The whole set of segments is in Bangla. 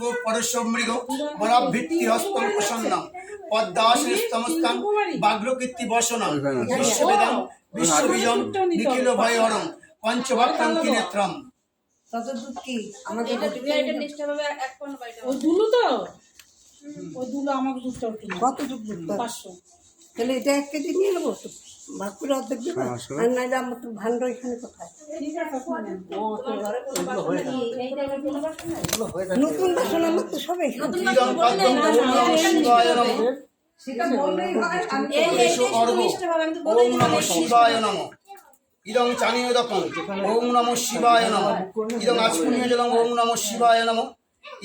পতঙ্গ পরশমৃগ বরাভৃত্তি হস্তং প্রসন্নম পদ্মাসনস্তমস্তাং বাগ্রকীর্তি বসনম বিশ্ববেদং বিশ্ববীজং নিখিল ভয়হরং পঞ্চবক্রং ত্রিনেত্রম। ততদূর কি আমাদের ওই দুলু তো ওই দুলু আমাকে দুটো কতটুকু দুধ? 500 তাহলে এটা 1 কেজি নিয়ে নেবো তো, ভাগ করে অর্ধেক দেবো। আর নাইলে আমার তো ভান্ড এখানে কোথায়? ঠিক আছে শুনেন নতুন বাসন আমার তো সবাই খাবে। ইদং পদ্মং ওম নমঃ শিবায় নমঃ সেটা বললেই হয়। এষো অর্ঘ ওম নমঃ শিবায় নমঃ। ইদং চানিয়োদকং ওম নমঃ শিবায় নমঃ। ইদং আচমনীয় জলং ওম নমঃ শিবায় নমঃ।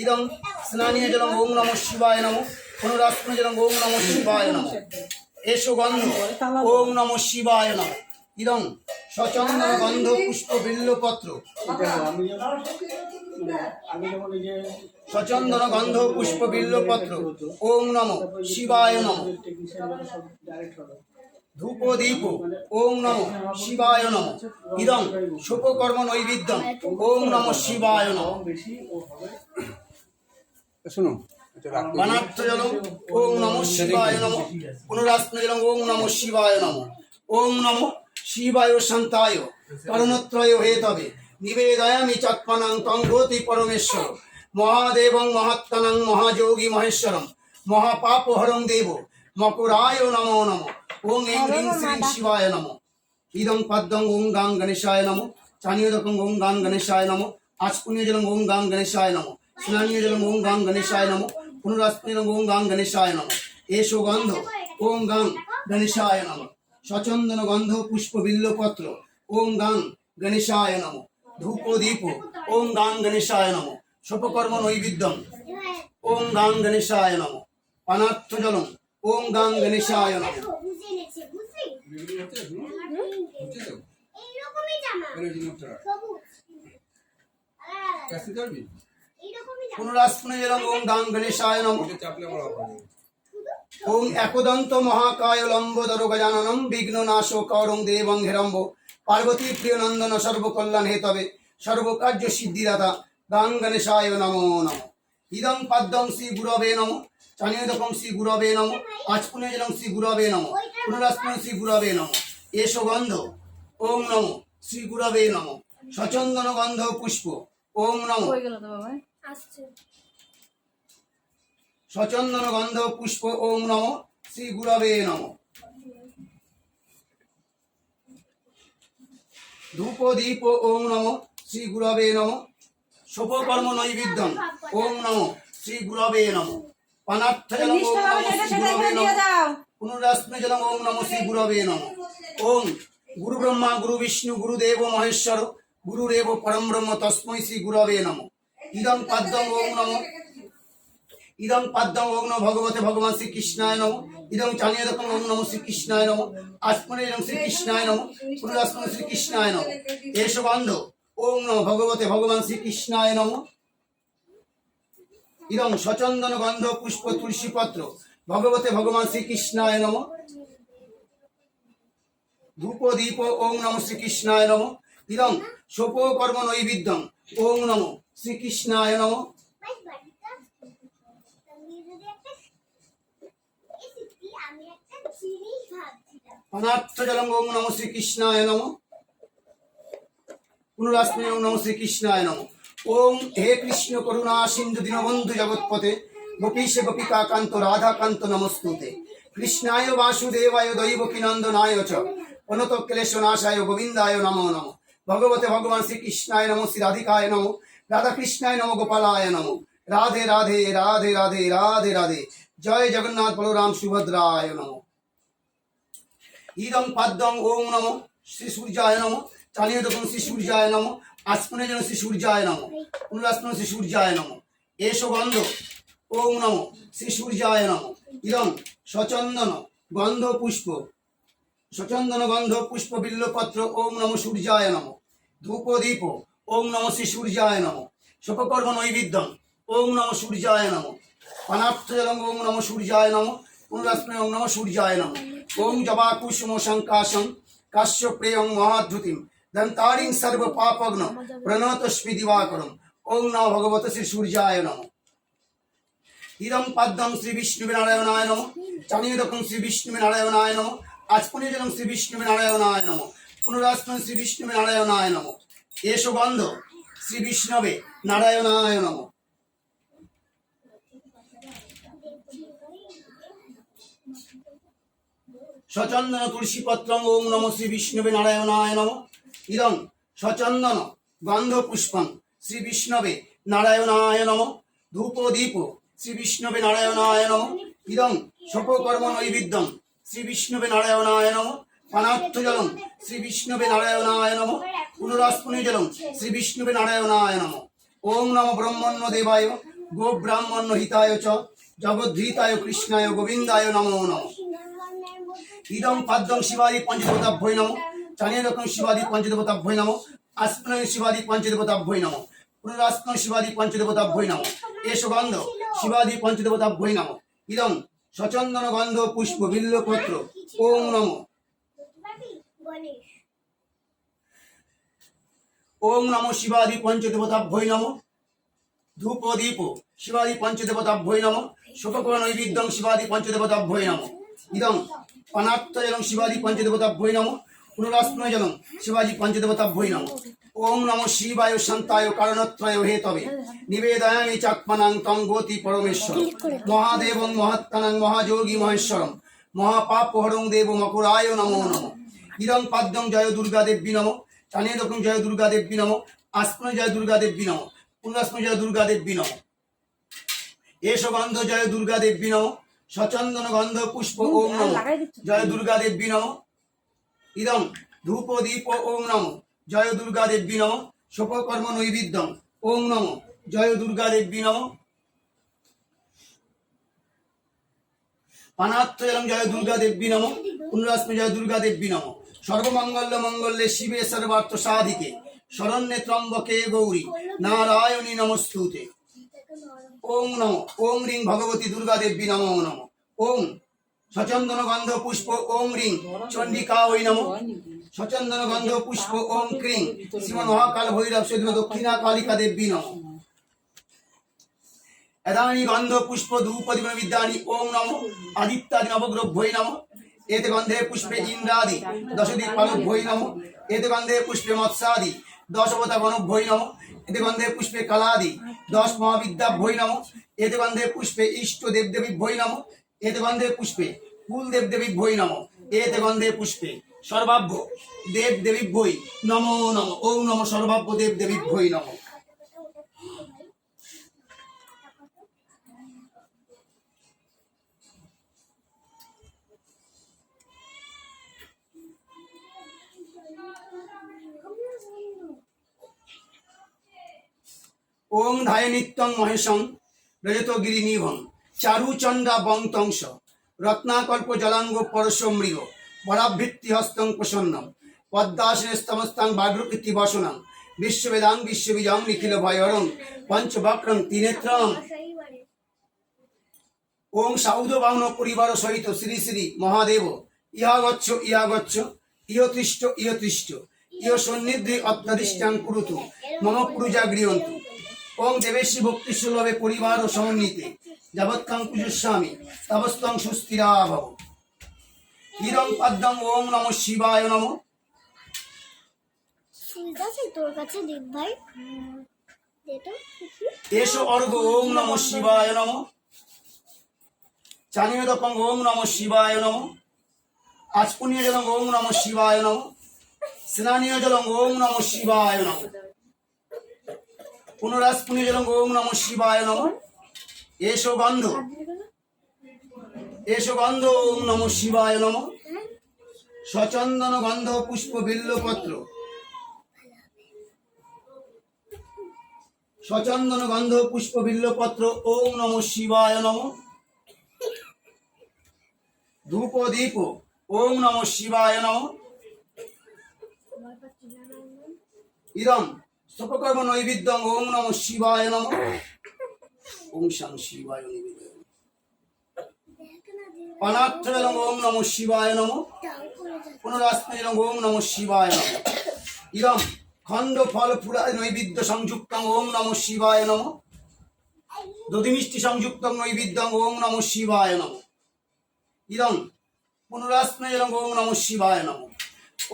ইদং স্নানীয় জলং ওম নমঃ শিবায় নমঃ। পুনরাস্মনীয় জলং ওম নমঃ শিবায় নমঃ। এষো গন্ধ ওম নমঃ শিবায় নমঃ। ইদং সচন্দন গন্ধ পুষ্প বিল্লপত্র সচন্দন গন্ধ পুষ্প বিল্লপত্র ওম নমঃ শিবায় নমঃ। ধূপ দীপ ওম নমঃ শিবায় নমঃ। ইদং শুভকর্ম নৈবেদ্যং ওম নমঃ শিবায় নমঃ। শুনো বানার্থ জলং ওম নমঃ শিবায় নমঃ। পুনরাস্মীয় জলং ওম নমঃ শিবায় নমঃ। ওম নমঃ শিবায় শান্তায় করণত্রয় হেতবে নিবেদয়ামি চাত্মনাং তং গতি পরমেশ্বর মহাদেবং মহাত্মনাং মহাযোগী মহেশ্বরম মহাপাপহরং দেব মকরায় নমো নমঃ। ওং এং হ্রিং শ্রীং শিবায় নমঃ। ইদং পদ্মং ওং গাং গণেশায় নমঃ। চানিয়োদকং ওং গাং গণেশায় নমঃ। আচমনীয় জলং ওং গাং গণেশায় নমঃ। স্নানীয় জলং ওং গাং গণেশায় নমঃ। পুনরাস্মীয় জলং ওং গাং গণেশায় নমঃ। এষো গন্ধ ওং গাং গণেশায় নমঃ। সচন্দন গন্ধ পুষ্প বিল্লপত্র ওং গাং গণেশায় নমঃ। ধূপ দীপ ওং গাং গণেশায় নমঃ। শুভকর্ম নৈবেদ্যং ওং গাং গণেশায় নমঃ। পানার্থ জলং ওং গাং গণেশায় নমঃ। পুনরাস্মনীয় জলং ওং গাং গণেশায় নমঃ। ওং একদন্ত মহাকায় লম্বোদর গজাননম বিঘ্ননাশো করং দেবং হেরম্ব পার্বতী প্রিয় নন্দন সর্বকল্যাণ হেতবে সর্বকার্য সিদ্ধিদাতা গাং গণেশায় নমো নমঃ। ইদং পদ্মং শ্রী গুরবে নমঃ। চানিয়োদকং শ্রী গুরবে নমঃ। আচমনীয় জলং শ্রী গুরবে নমঃ। পুনরাস্মনীয় শ্রী গুরবে নমঃ। এষো গন্ধ ওং নমঃ শ্রী গুরবে নমঃ। সচন্দন গন্ধ পুষ্প ওং নমঃ সচন্দন গন্ধ পুষ্প ওং নমঃ শ্রী গুরবে নমঃ। ধূপ দীপ ওং নমঃ শ্রী গুরবে নমঃ। শুভকর্ম নৈবেদ্যং ওং নমঃ শ্রী গুরবে নমঃ। পানার্থ জলং ওং নমঃ শ্রী গুরবে নমঃ। পুনরাস্মীয় জলং ওং নমঃ শ্রী গুরবে নমঃ। ওং গুরু ব্রহ্মা গুরু বিষ্ণু গুরুদেব মহেশ্বর গুরুরেব পরম ব্রহ্ম তস্मै শ্রী গুরবে নমঃ। ইদং পদ্মং ওং নমঃ ইদং পদ্মং ওং নমঃ ভগবতে ভগবান শ্রীকৃষ্ণায় নমঃ। ইদং চানিয়োদকং ওং নমঃ শ্রীকৃষ্ণায় নমঃ। আচমনীয় জলং শ্রীকৃষ্ণায় নমঃ। পুনরাস্মনীয় শ্রীকৃষ্ণায় নমঃ। এষো গন্ধ ওং নমঃ ভগবতে ভগবান শ্রীকৃষ্ণায় নমঃ। ইদং সচন্দন গন্ধ পুষ্প তুলসী পত্র ভগবতে ভগবান শ্রীকৃষ্ণায় নমঃ। ধূপ দীপ ওং নমঃ শ্রীকৃষ্ণায় নমঃ। ইদং শুভকর্ম নৈবেদ্যং ওং নমঃ শ্রীকৃষ্ণায় নমঃ। পানার্থ জলং ওং নমঃ শ্রীকৃষ্ণায় নমঃ। পুনরাস্মীয় ওং নমঃ শ্রীকৃষ্ণায় নমঃ। ওং হে কৃষ্ণ করুণা সিন্ধু দীনবন্ধু জগৎপতে গোপীশ গোপিকা কান্ত রাধাকান্ত নমস্তুতে কৃষ্ণায় বাসুদেবায় দৈবকী নন্দনায় চ অনত ক্লেশনাশায় গোবিন্দায় নমো নমঃ। ভগবতে ভগবান শ্রীকৃষ্ণায় নমঃ শ্রী রাধিকায় নমঃ রাধা কৃষ্ণায় নমঃ গোপালায় নমঃ। রাধে রাধে রাধে রাধে রাধে রাধে জয় জগন্নাথ বলরাম সুভদ্রায় নমঃ। ইদং পদ্মং ওং নমঃ শ্রী সূর্যায় নমঃ। চানিয়োদকং শ্রী সূর্যায় নমঃ। আচমনীয় জলং শ্রী সূর্যায় নমঃ। পুনরাস্মনীয় শ্রী সূর্যায় নমঃ। এষো গন্ধ ওং নমঃ শ্রী সূর্যায় নমঃ। ইদং সচন্দন গন্ধ পুষ্প সচন্দন গন্ধ পুষ্প বিল্লপত্র ওং নমঃ সূর্যায় নমঃ। ধূপ দীপ ওং নমঃ শ্রী সূর্যায় নমঃ। শুভকর্ম নৈবেদ্যং ওং নমঃ সূর্যায় নমঃ। পানার্থ জলং ওং নমঃ সূর্যায় নমঃ। পুনরাস্মীয় ওং নমঃ সূর্যায় নমঃ। ওং জবা কুসুম শঙ্কাশং কাশ্যপ্রেয়ং মহাদ্যুতিম দন্তারিং সর্ব পাপগ্ন প্রণতস্মি দিবাকরম। ওং নমঃ ভগবতে শ্রী সূর্যায় নমঃ। ইদং পাদ্যং শ্রী বিষ্ণুবে নারায়ণায় নম, চানিদকং শ্রী বিষ্ণুবে নারায়ণায় নম, আচপনিজলং শ্রী বিষ্ণুবে নারায়ণায় নম, পুনরাস্মন শ্রী বিষ্ণুবে নারায়ণায় নম। এসো গন্ধ শ্রী বিষ্ণবে নারায়ণায় নম। সচন্দন তুলসী পত্রং ওং নমো শ্রী বিষ্ণুবে নারায়ণায় নম। ইদং সচন্দন গন্ধ পুষ্পং শ্রী বিষ্ণবে নারায়ণায় নম। ধূপ দীপ শ্রী বিষ্ণবে নারায়ণায় নম। ইদং সপকর্ম নৈবেদ্যং শ্রী বিষ্ণবে নারায়ণায় নম। পানার্থ জলং শ্রী বিষ্ণবে নারায়ণায় নম। পুনরাস্পুনি জলং শ্রী বিষ্ণুবে নারায়ণায় নম। ওং নমো ব্রহ্মণ্য দেবায় গো ব্রাহ্মণ্য হিতায় চ জগদ্ধৃতায় কৃষ্ণায় গোবিন্দায় নমো নমঃ। ইদং পাদ্যং শিবাদি পঞ্চদেবতাভ্যৈ নমঃ, চানিদকং শিবাদি পঞ্চদেবতাভ্যৈ নমঃ, আস্পনং শিবাদি পঞ্চদেবতাভ্যৈ নমঃ, পুনরাস্পনং শিবাদি পঞ্চদেবতাভ্যৈ নমঃ। এসো গন্ধ শিবাদি পঞ্চদেবতাভ্যৈ নমঃ। ইদং সচন্দন গন্ধ পুষ্প বিল্লপত্র ওং নমঃ। ওং নমঃ শিবাদি পঞ্চদেবতাভ্যৈ নমঃ। ধূপ দীপ শিবাদি পঞ্চদেবতাভ্যৈ নমঃ। শুককর নৈবেদ্যং শিবাদি পঞ্চদেবতাভ্যৈ নমঃ। ইদং পানার্থ জলং শিবাদি পঞ্চদেবতাভ্যৈ নমঃ। পুনরাস্ময় জলং শিবাজি পঞ্চদেবতাভ্যৈ নমঃ। ওং নমঃ শিবায় শান্তায় কারণত্রয় হেতবে নিবেদয়ামি চাত্মনাং তং গতি পরমেশ্বর মহাদেবং মহাত্মানং মহাযোগী মহেশ্বরম মহাপাপহরং দেব মকুরায় নমো নমঃ। ইদং পাদ্যং জয় দুর্গা দেবী নমঃ, চানিদকং জয় দুর্গা দেবী নমঃ, আস্পন জয় দুর্গা দেবী নমঃ, পুনরাস্ময় জয় দুর্গা দেবী নমঃ। এসো গন্ধ জয় দুর্গা দেবী নমঃ। সচন্দন গন্ধ পুষ্প ওং নমঃ জয় দুর্গা দেবী নমঃ। ইদং ধূপ দীপ ওং নমঃ জয় দুর্গা দেবী নমঃ। শোপকর্ম নৈবেদ্যং ওং নমঃ জয় দুর্গা দেবী নমঃ। পানার্থ জলং জয় দুর্গা দেবী নমঃ, পুনরাস্মি জয় দুর্গা দেবী নমঃ। সর্বমঙ্গল মঙ্গলে শিবে সর্বার্থ সাধিকে শরণ্যে ত্রম্বকে গৌরী নারায়ণী নমস্তুতে। ওং নমঃ ওং রিং ভগবতী দুর্গা দেবী নমো নমঃ। ওং সচন্দন গন্ধ পুষ্প ওং রিং চণ্ডিকা ওই নমঃ। সচন্দন গন্ধ পুষ্প ওং ক্রিং শ্রীমন মহাকাল ভৈরব সৈন্য দক্ষিণা কালিকা দেবী নমঃ। এদানি গন্ধ পুষ্প ধূপদীপ বিদ্যানি ওং নমঃ আদিত্যাদি নবগ্রভ্যৈ নমঃ। এতে গন্ধে পুষ্পে ইন্দ্রাদি দশদীপ পালভ্যৈ নমঃ। এতে গন্ধে পুষ্পে মৎস্যাদি দশবতা গণভ্যৈ নমঃ। এতে গন্ধে পুষ্পে কালাদি 10 মহাবিদ্যাভ্যৈ নমঃ। এতে গন্ধে পুষ্পে ইষ্ট দেবদেবীভ্যৈ নমঃ। এতে গন্ধে পুষ্পে কুল দেবদেবীভ্যৈ নমঃ। এতে গন্ধে পুষ্পে সর্বাভ্য দেবদেবীভ্যৈ নমো নমঃ। ওং নমঃ সর্বাভ্য দেবদেবীভ্যৈ নমঃ। ওং ধায় নিত্যং মহেশং রজতগিরি নিভং চারুচন্দ্রা বংতংশ রত্নাকল্প জলাঙ্গ পরশ মৃগ বরাভৃত্তি হস্তং প্রসন্নম পদ্মাসনে স্তমস্তাং বাগ্রকৃতি বসনং বিশ্ববেদাং বিশ্ববীজং নিখিল ভয়রং পঞ্চবক্রং ত্রিনেত্রং। ওং সাউধ বাহন পরিবার সহিত শ্রী শ্রী মহাদেব ইহাগচ্ছ ইহাগচ্ছ ইহতিষ্ঠ ইহতিষ্ঠ ইহ সন্নিধি অত্যাদিষ্টাং কুরুতু মম পূজা গৃহন্তু। ওং দেবেশী ভক্তি সুলভে পরিবার ও সমন্বিতে যাবৎকাং পূজস্বামী তবস্তং সুস্থিরা ভব। ইদং পদ্মং ওং নমঃ শিবায় নমঃ। তোর কাছে দেব ভাই এসো অর্ঘ ওং নমঃ শিবায় নমঃ। চানিদকং ওং নমঃ শিবায় নমঃ। আচপুনীয় জলং ওং নমঃ শিবায় নমঃ। স্নানীয় জলং ওং নমঃ শিবায় নমঃ। পুনরাস্পুনীয় জলং ওং নমঃ শিবায় নমঃ। এসো গন্ধ ওং নমঃ শিবায় নমঃ। সচন্দন গন্ধ পুষ্প বিল্লপত্র সচন্দন গন্ধ পুষ্প বিল্লপত্র ওং নমঃ শিবায় নমঃ। ধূপ দীপ ওং নমঃ শিবায় নমঃ। ইদং সপকর্ম নৈবেদ্যং ওং নমঃ শিবায় নমঃ। ওং শাং শিবায় নিবেদন পানার্থ জলং ওং নমঃ শিবায় নমঃ। পুনরাস্ময় জলং ওং নমঃ শিবায় নমঃ। ইদং খণ্ড ফল ফুলা নৈবেদ্য সংযুক্তং ওং নমঃ শিবায় নমঃ। দধিমিষ্টি সংযুক্ত নৈবেদ্যং ওং নমঃ শিবায় নমঃ। ইদং পুনরাস্ময়ং ওং নমঃ শিবায় নমঃ।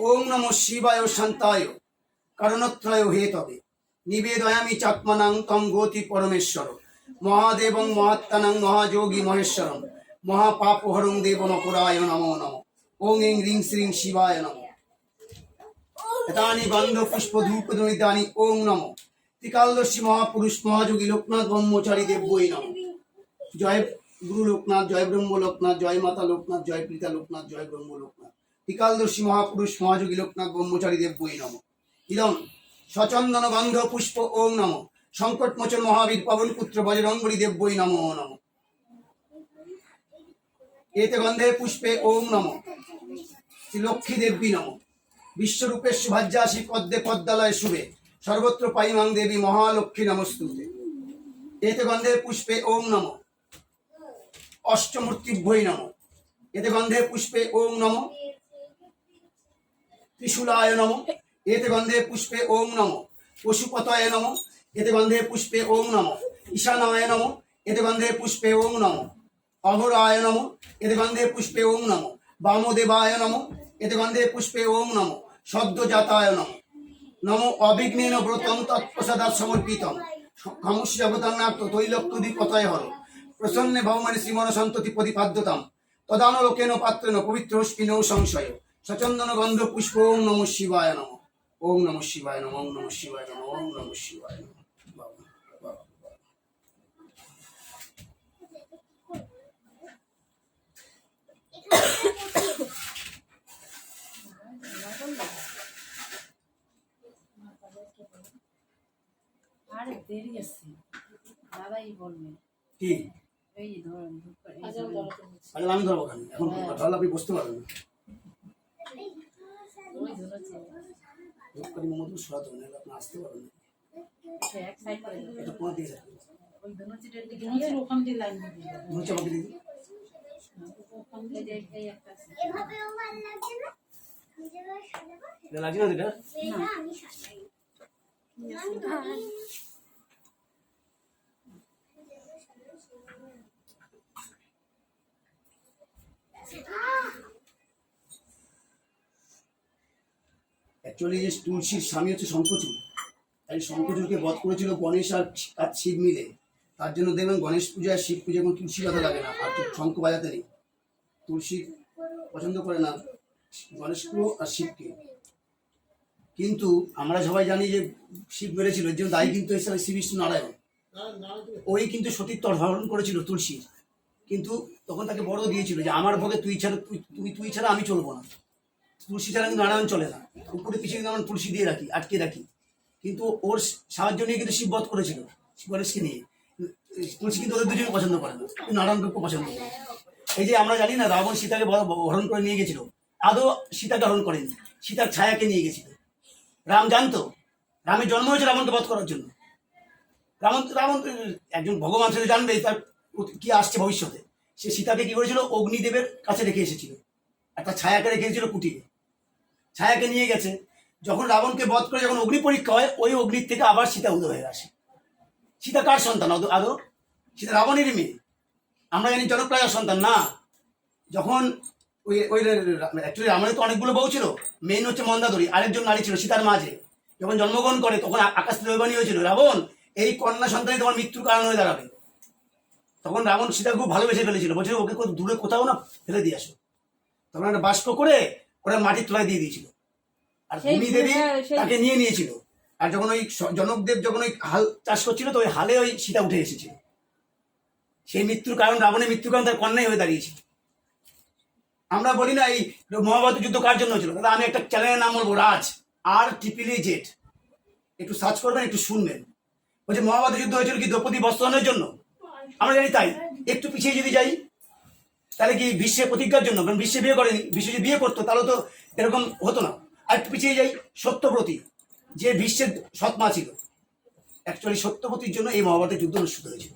ওং নমঃ শিবায় শান্তায় কারণত্রয় হেতবে নিবেদয়ামি চাত্মনাং তম গতি পরমেশ্বর মহাদেবং মহাত্মানং মহাযোগী মহেশ্বরম মহাপাপহরং দেবনপুরায় নমো নমঃ। ওং এং হ্রিং শ্রীং শিবায় নমঃ। এতানি গন্ধ পুষ্প ধূপ দনিতানি ওং নমঃ। ত্রিকালদর্শী মহাপুরুষ মহাযোগী লোকনাথ ব্রহ্মচারী দেব্যই নমঃ। জয় গুরু লোকনাথ, জয় ব্রহ্ম লোকনাথ, জয় মাতা লোকনাথ, জয় পিতা লোকনাথ, জয় ব্রহ্ম লোকনাথ। ত্রিকালদর্শী মহাপুরুষ মহাযোগী লোকনাথ ব্রহ্মচারী দেব্যই নমঃ। ইদং সচন্দন গন্ধ পুষ্প ওং নমঃ। সংকটমোচন মহাবীর পবন পুত্র বজরঙ্গলী দেব্যই নমো নমঃ। এতে গন্ধে পুষ্পে ওং নমঃ। শ্রী লক্ষ্মী দেবী নমঃ। বিশ্বরূপে শুভাজ্যাসী পদ্মে পদ্মালয় শুভে সর্বত্র পাইমাং দেবী মহালক্ষ্মী নমস্তুতে। এতে গন্ধে পুষ্পে ওং নমঃ। অষ্টমূর্তিভ্যই নমঃ। এতে গন্ধে পুষ্পে ওং নমঃ। ত্রিশূলায় নমঃ। এতে গন্ধে পুষ্পে ওং নমঃ। পশুপতয়ে নমঃ। এতে গন্ধে পুষ্পে ওং নমঃ। ঈশানায় নমঃ। এতে গন্ধে পুষ্পে ওং নমঃ। অঘোরায় নমঃ। এতে গন্ধে পুষ্পে ওং নমঃ। বামদেবায় নমঃ। এতে গন্ধে পুষ্পে ওং নমঃ। সদ্যজাতায় নমঃ। নমো অবিঘ্নেন ব্রতং তৎপ্রসাদাৎ সমর্পিতং খামুষ্য জগতান্নাথ তৈলক্তুদি পতয় হর প্রসন্নে ভৌমানি শ্রীমন সন্ততি প্রতিপাদ্যতাম তদান লোকেন পাত্রেন পবিত্র স্পিনৌ সংশয় সচন্দন গন্ধ পুষ্প ওং নমঃ শিবায় নমঃ। ওং নমঃ শিবায় নমঃ। ওং নমঃ শিবায় নমঃ। ওং নমঃ শিবায় নমঃ। আরে দেরি আছে, দাদাই বলবে কি এই ধরুন আজ আমি ধরবো কেন? এখন তাহলে আপনি বসতে পারবেন না। ওই ধরেছে রূপকারী মোহাম্মদ সরাতে হবে, নাহলে আপনি আসতে পারবেন না। এক সাইড করে এটা কোন দিকে যাবে? ওই ধনুচিটার দিকে নিয়ে ওখান দিয়ে লাইন দিয়ে দিবে। মনে হচ্ছে আমাকে দিদি ওখান দিয়ে এই একটা আছে। এভাবেও ভালো লাগছে না? নিজেরা সাজাবো? এটা লাগছে না এটা? এটা আমি সাজাই। আমি ধরি। অ্যাকচুয়ালি যে তুলসীর স্বামী হচ্ছে শঙ্খচূড়, তাই শঙ্খচূড়কে বধ করেছিল গণেশ আর শিব মিলে। তার জন্য দেখবেন গণেশ পূজায় শিব পূজায় কোনো তুলসী বাজা লাগে না, আর শঙ্খ বাজাতে নেই। তুলসী পছন্দ করে না গণেশকে আর শিবকে। কিন্তু আমরা সবাই জানি যে শিব মেরেছিল, এর জন্য দায়ী কিন্তু এসে শ্রী বিষ্ণু নারায়ণ। ওই কিন্তু সতীত্ব হরণ করেছিল তুলসীর, কিন্তু তখন তাকে বড় দিয়েছিল যে আমার ভোগে তুই ছাড়া আমি চলবো না। তুলসী ছাড়া কিন্তু নারায়ণ চলে না। উপরে পিছিয়ে কিন্তু আমরা তুলসী দিয়ে রাখি, আটকে রাখি, কিন্তু ওর সাহায্য নিয়ে কিন্তু শিব বধ করেছিল গণেশকে নিয়ে। তুলসী কিন্তু ওদের দুজনে পছন্দ করে না, কিন্তু নারায়ণকে খুব পছন্দ করে। এই যে আমরা জানি না রাবণ সীতাকে হরণ করে নিয়ে গেছিল, আদৌ সীতাকে হরণ করেনি, সীতার ছায়াকে নিয়ে গেছিল। রাম জানতো রামের জন্ম হয়েছে রাবণকে বধ করার জন্য। রাবণ একজন ভগবান সে জানবে তার কি আসছে ভবিষ্যতে। সে সীতাকে কি করেছিল, অগ্নিদেবের কাছে রেখে এসেছিল, একটা ছায়াকে রেখে এসেছিল কুটিরে। ছায়াকে নিয়ে গেছে, যখন রাবণকে বধ করে যখন অগ্নি পরীক্ষা হয়, ওই অগ্নির থেকে আবার সীতা উদয় হয়ে আসে। সীতা কার সন্তান আদৌ? সীতা রাবণেরই মেয়ে। আমরা জানি জনক রাজার সন্তান না। যখন ওই অ্যাকচুয়ালি রাবণের তো অনেকগুলো বউ ছিল, মেইন হচ্ছে মন্দাদরী, আরেকজন নারী ছিল সীতার মাঝে। যখন জন্মগ্রহণ করে তখন আকাশ থেকে দৈবাণী হয়েছিল, রাবণ এই কন্যা সন্তানই তোমার মৃত্যুর কারণ হয়ে দাঁড়াবে। তখন রাবণ সীতাকে খুব ভালোবেসে ফেলেছিল, বলছিল ওকে দূরে কোথাও না ফেলে দিয়ে আসো। তখন একটা বাষ্প করে ওরা মাটির তলায় দিয়ে দিয়েছিল, আর ভূমি দেবী তাকে নিয়ে নিয়েছিল। আর যখন ওই জনকদেব যখন ওই হাল চাষ করছিল, তো ওই হালে ওই সীতা উঠে এসেছিল। সেই মৃত্যুর কারণ, রাবণের মৃত্যুর কারণ তার কন্যাই হয়ে দাঁড়িয়েছিল। আমরা বলি না এই মহাভারত যুদ্ধ কার জন্য হয়েছিল? দাদা আমি একটা চ্যানেলের নাম বলবো, রাজ RZZZ, একটু সার্চ করবেন, একটু শুনবেন। বলছে মহাভারত যুদ্ধ হয়েছিল কি দ্রৌপদী বস্ত্রহরণের জন্য? আমরা জানি তাই। একটু পিছিয়ে যদি যাই, তাহলে কি বিশ্বের প্রতিজ্ঞার জন্য? কারণ বিশ্বে বিয়ে করেনি, বিশ্ব যদি বিয়ে করতো তাহলে তো এরকম হতো না। আর একটু পিছিয়ে যাই, সত্যব্রতী যে বিশ্বের সৎমা ছিল, অ্যাকচুয়ালি সত্যবতীর জন্য এই মহাভারতের যুদ্ধ অনুষ্ঠিত হয়েছিল।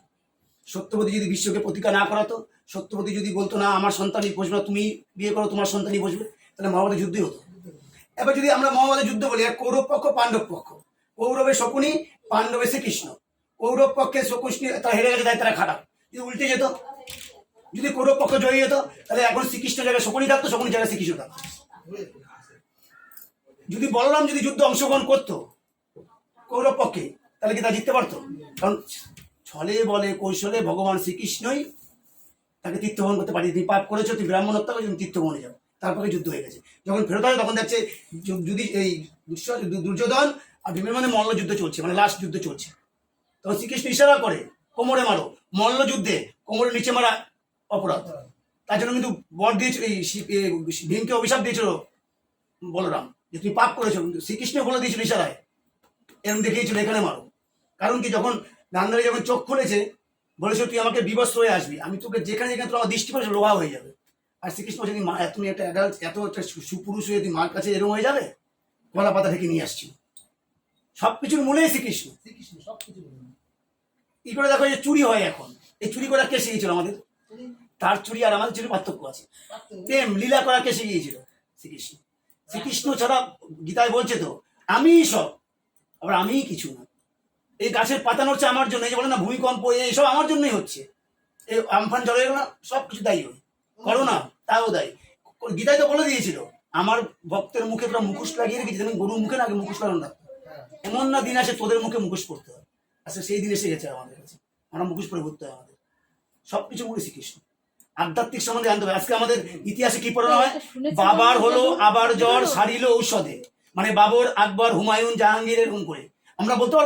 সত্যবতী যদি বিশ্বকে প্রতিজ্ঞা না করাতো, সত্যবতী যদি বলতো না আমার সন্তানই বসবে না, তুমি বিয়ে করো তোমার সন্তানই বসবে, তাহলে মহাভারতের যুদ্ধই হতো। এবার যদি আমরা মহাভারতের যুদ্ধ বলি, আর কৌরব পক্ষ পাণ্ডব পক্ষ, কৌরবে শকুনি, পাণ্ডবে শ্রীকৃষ্ণ। কৌরব পক্ষে শ্রীকৃষ্ণ তারা হেরে গেছে, তাই তারা খারাপ। যদি উল্টে যেত, যদি কৌরব পক্ষ জয়ী যেত, তাহলে এখন শ্রীকৃষ্ণ জায়গায় শকুনি থাকতো, শকুনি জায়গায় শ্রীকৃষ্ণ থাকতো। যদি বলরাম যদি যুদ্ধে অংশগ্রহণ করতো কৌরব পক্ষে, তাহলে কি তা জিততে পারতো? কারণ ছলে বলে কৌশলে ভগবান শ্রীকৃষ্ণই তাকে তীর্থবহন করতে পারি। তুমি পাপ করেছো, তুমি ব্রাহ্মণ হত্যা করেছো, তুমি তীর্থবহনে যাও। তারপরে যুদ্ধ হয়ে গেছে। যখন ফেরত আসে তখন দেখছে যদি এই দুর্যোধন আর ভীমের মধ্যে মল্ল যুদ্ধ চলছে, মানে লাস্ট যুদ্ধ চলছে। তখন শ্রীকৃষ্ণ ইশারা করে কোমরে মারো। মল্ল যুদ্ধে কোমরের নিচে মারা অপরাধ। তার জন্য কিন্তু বর দিয়েছিল, এই ভীমকে অভিশাপ দিয়েছিল বলরাম যে তুমি পাপ করেছো। কিন্তু শ্রীকৃষ্ণ বলে দিয়েছিল ইশারায়, এরকম দেখিয়েছিল এখানে মারো। কারণ কি, যখন গান্ধারী যখন চোখ খুলেছে বলেছো তুই আমাকে বিবস্ত্র হয়ে আসবি, আমি তোকে যেখানে যেখানে তোর আমার দৃষ্টি পড়েছে লোহা হয়ে যাবে। আর শ্রীকৃষ্ণ বলছে মা, তুমি একটা অ্যাডাল্ট, এত একটা সুপুরুষ হয়ে তুই মার কাছে এরকম হয়ে যাবে? কলা পাতা থেকে নিয়ে আসছি। সবকিছুর মূলেই শ্রীকৃষ্ণ। কি করে দেখো যে চুরি হয় এখন, এই চুরি করা কে শিখিয়েছিল আমাদের? তার চুরি আর আমাদের চুরি পার্থক্য আছে। প্রেম লীলা করা কে শিখিয়েছিল? শ্রীকৃষ্ণ। শ্রীকৃষ্ণ ছাড়া গীতায় বলছে তো আমি সব, আবার আমি কিছু না। এই গাছের পাতা নড়ছে আমার জন্য, এই যে বলে না ভূমিকম্প, এইসব আমার জন্যই হচ্ছে। এই আমফান জল হয়ে গেল না, সব কিছু দায়ী হয়। করোনা তাও দায়ী। গীতায় তো বলে দিয়েছিল আমার ভক্তের মুখে তোরা মুখোশ লাগিয়ে রেখেছি, যেমন গরুর মুখে না আগে মুখোশ লাগানো থাকতো। এমন না দিন আসে তোদের মুখে মুখোশ পড়তে হয়। আচ্ছা সেই দিন এসে গেছে আমাদের কাছে, আমরা মুখোশ পরে ঘুরতে হয় আমাদের। সবকিছু মনে শ্রীকৃষ্ণ। আধ্যাত্মিক সম্বন্ধে জানতে হবে। আজকে আমাদের ইতিহাসে কি পড়ানো হয়? বাবার হলো আবার জ্বর সারিল ঔষধে, মানে বাবর, আকবর, হুমায়ুন, জাহাঙ্গীর এরকম করে আমরা বলতে পারবো